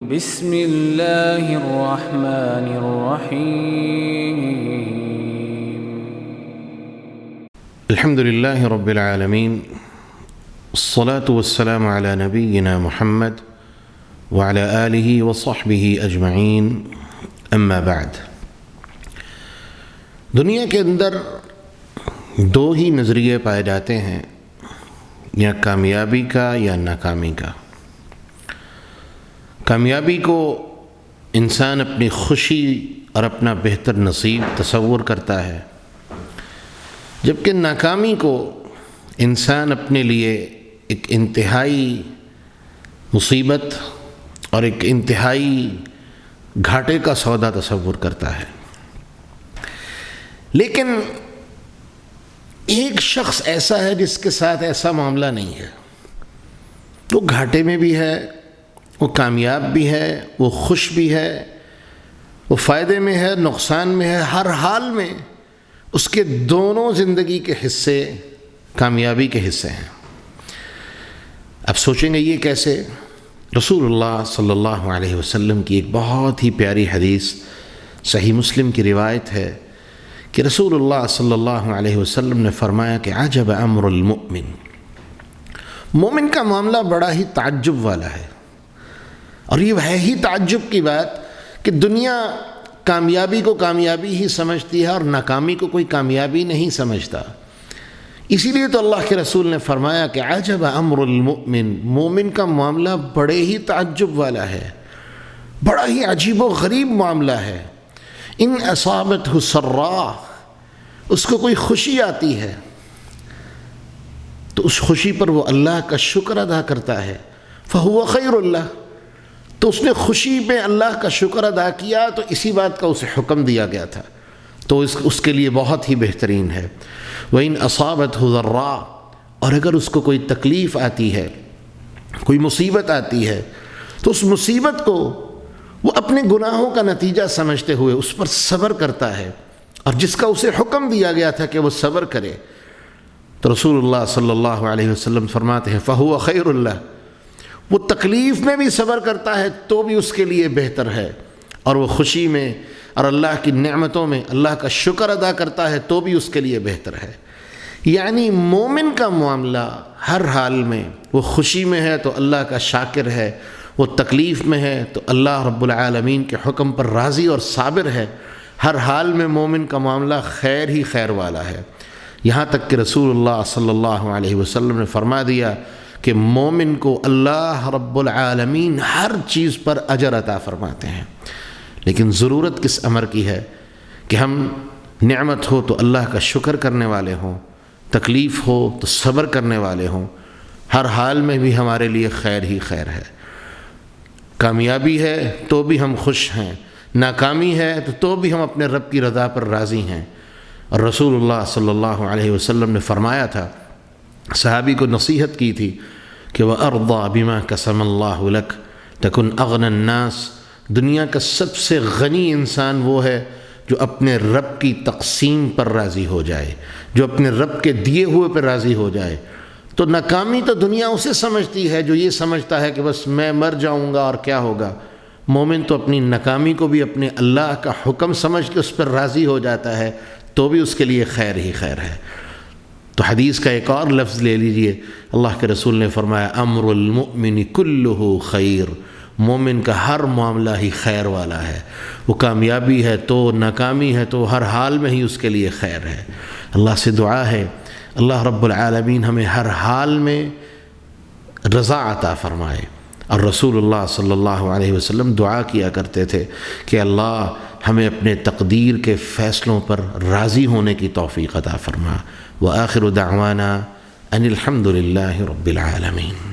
بسم اللہ الرحمن الرحیم الحمد للہ رب العالمین الصلاة والسلام على نبینا محمد وعلى آلہ وصحبہ اجمعین اما بعد۔ دنیا کے اندر دو ہی نظریے پائے جاتے ہیں، یا کامیابی کا یا ناکامی کا۔ کامیابی کو انسان اپنی خوشی اور اپنا بہتر نصیب تصور کرتا ہے، جبکہ ناکامی کو انسان اپنے لیے ایک انتہائی مصیبت اور ایک انتہائی گھاٹے کا سودا تصور کرتا ہے۔ لیکن ایک شخص ایسا ہے جس کے ساتھ ایسا معاملہ نہیں ہے، وہ گھاٹے میں بھی ہے، وہ کامیاب بھی ہے، وہ خوش بھی ہے، وہ فائدے میں ہے، نقصان میں ہے، ہر حال میں اس کے دونوں زندگی کے حصے کامیابی کے حصے ہیں۔ اب سوچیں گے یہ کیسے؟ رسول اللہ صلی اللہ علیہ وسلم کی ایک بہت ہی پیاری حدیث صحیح مسلم کی روایت ہے کہ رسول اللہ صلی اللہ علیہ وسلم نے فرمایا کہ عجب امر المؤمن، مومن کا معاملہ بڑا ہی تعجب والا ہے۔ اور یہ ہے ہی تعجب کی بات کہ دنیا کامیابی کو کامیابی ہی سمجھتی ہے اور ناکامی کو کوئی کامیابی نہیں سمجھتا۔ اسی لیے تو اللہ کے رسول نے فرمایا کہ عجب امر المؤمن، مومن کا معاملہ بڑے ہی تعجب والا ہے، بڑا ہی عجیب و غریب معاملہ ہے۔ ان اصابتہ سراء، اس کو کوئی خوشی آتی ہے تو اس خوشی پر وہ اللہ کا شکر ادا کرتا ہے، فہو خیر اللہ، تو اس نے خوشی میں اللہ کا شکر ادا کیا تو اسی بات کا اسے حکم دیا گیا تھا، تو اس کے لیے بہت ہی بہترین ہے۔ وَإِنْ أَصَابَتْهُ ضَرَّاء، اور اگر اس کو کوئی تکلیف آتی ہے، کوئی مصیبت آتی ہے، تو اس مصیبت کو وہ اپنے گناہوں کا نتیجہ سمجھتے ہوئے اس پر صبر کرتا ہے، اور جس کا اسے حکم دیا گیا تھا کہ وہ صبر کرے، تو رسول اللہ صلی اللہ علیہ وسلم فرماتے ہیں فَهُوَ خَيْرُ اللَّهِ، وہ تکلیف میں بھی صبر کرتا ہے تو بھی اس کے لیے بہتر ہے، اور وہ خوشی میں اور اللہ کی نعمتوں میں اللہ کا شکر ادا کرتا ہے تو بھی اس کے لیے بہتر ہے۔ یعنی مومن کا معاملہ ہر حال میں، وہ خوشی میں ہے تو اللہ کا شاکر ہے، وہ تکلیف میں ہے تو اللہ رب العالمین کے حکم پر راضی اور صابر ہے، ہر حال میں مومن کا معاملہ خیر ہی خیر والا ہے۔ یہاں تک کہ رسول اللہ صلی اللہ علیہ وسلم نے فرما دیا کہ مومن کو اللہ رب العالمین ہر چیز پر اجر عطا فرماتے ہیں، لیکن ضرورت کس امر کی ہے کہ ہم نعمت ہو تو اللہ کا شکر کرنے والے ہوں، تکلیف ہو تو صبر کرنے والے ہوں، ہر حال میں بھی ہمارے لیے خیر ہی خیر ہے۔ کامیابی ہے تو بھی ہم خوش ہیں، ناکامی ہے تو بھی ہم اپنے رب کی رضا پر راضی ہیں۔ اور رسول اللہ صلی اللہ علیہ وسلم نے فرمایا تھا، صحابی کو نصیحت کی تھی کہ وَأَرْضَى بِمَا قَسَمَ اللَّهُ لَكَ تَكُنْ أَغْنَى النَّاسِ، دنیا کا سب سے غنی انسان وہ ہے جو اپنے رب کی تقسیم پر راضی ہو جائے، جو اپنے رب کے دیے ہوئے پر راضی ہو جائے۔ تو ناکامی تو دنیا اسے سمجھتی ہے جو یہ سمجھتا ہے کہ بس میں مر جاؤں گا اور کیا ہوگا۔ مومن تو اپنی ناکامی کو بھی اپنے اللہ کا حکم سمجھ کے اس پر راضی ہو جاتا ہے تو بھی اس کے لیے خیر ہی خیر ہے۔ تو حدیث کا ایک اور لفظ لے لیجئے، اللہ کے رسول نے فرمایا امر المؤمن کلہ خیر، مومن کا ہر معاملہ ہی خیر والا ہے، وہ کامیابی ہے تو ناکامی ہے تو ہر حال میں ہی اس کے لیے خیر ہے۔ اللہ سے دعا ہے اللہ رب العالمین ہمیں ہر حال میں رضا عطا فرمائے۔ اور رسول اللہ صلی اللہ علیہ وسلم دعا کیا کرتے تھے کہ اللہ ہمیں اپنے تقدیر کے فیصلوں پر راضی ہونے کی توفیق عطا فرما۔ وآخر دعوانا ان الحمد للہ رب العالمین۔